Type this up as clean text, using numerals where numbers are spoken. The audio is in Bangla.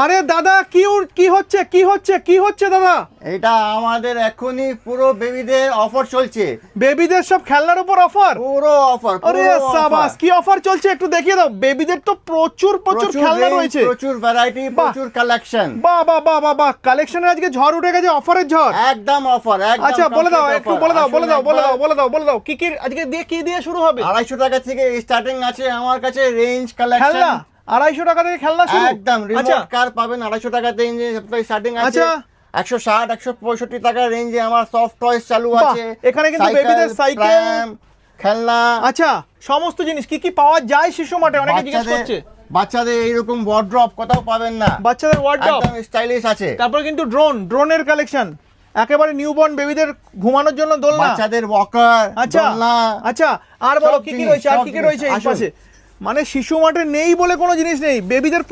আরে দাদা কি হচ্ছে দাদা? এটা আমাদের এখনই পুরো বেবিদের অফার চলছে। বেবিদের সব খেলনার উপর অফার? পুরো অফার। আরে সাবাস, কি অফার চলছে একটু দেখিয়ে দাও। বেবিদের তো প্রচুর খেলনা রয়েছে, প্রচুর ভ্যারাইটি, প্রচুর কালেকশন। বাহ বাহ বাহ বাহ বাহ, কালেকশনের আজকে ঝড় উঠে গেছে, অফারের ঝড়। একদম অফার, একদম। আচ্ছা বলে দাও, একটু বলে দাও কি আজকে দিয়ে শুরু হবে? 250 টাকা থেকে স্টার্টিং আছে আমার কাছে রেঞ্জ কালেকশন। খেলনা 250 টাকা থেকে খেলনা শুরু? একদম। রিমোট কার পাবেন 250 টাকাতে স্টার্টিং আছে। আচ্ছা 160 165 টাকার রেঞ্জে আমার সফট টয়স চালু আছে। এখানে কিন্তু বেবিদের সাইকেল, খেলনা, আচ্ছা সমস্ত জিনিস কি পাওয়া যায় শিশু মাঠে? অনেকে জিজ্ঞেস করছে। বাচ্চাদের এইরকম ওয়ার্ড্রপ কোথাও পাবেন না। বাচ্চাদের ওয়ার্ড্রপ একদম স্টাইলিশ আছে। তারপর কিন্তু ড্রোনের কালেকশন, একেবারে নিউবর্ন বেবিদের ঘুমানোর জন্য দোলনা, বাচ্চাদের ওয়াকার, আচ্ছা দোলনা। আচ্ছা আর বলো কি কি রয়েছে, আর কি কি রয়েছে এই আসুন। পাশে? মানে শিশু মাঠে নেই বলে কোনো জিনিস নেই, বেবিদের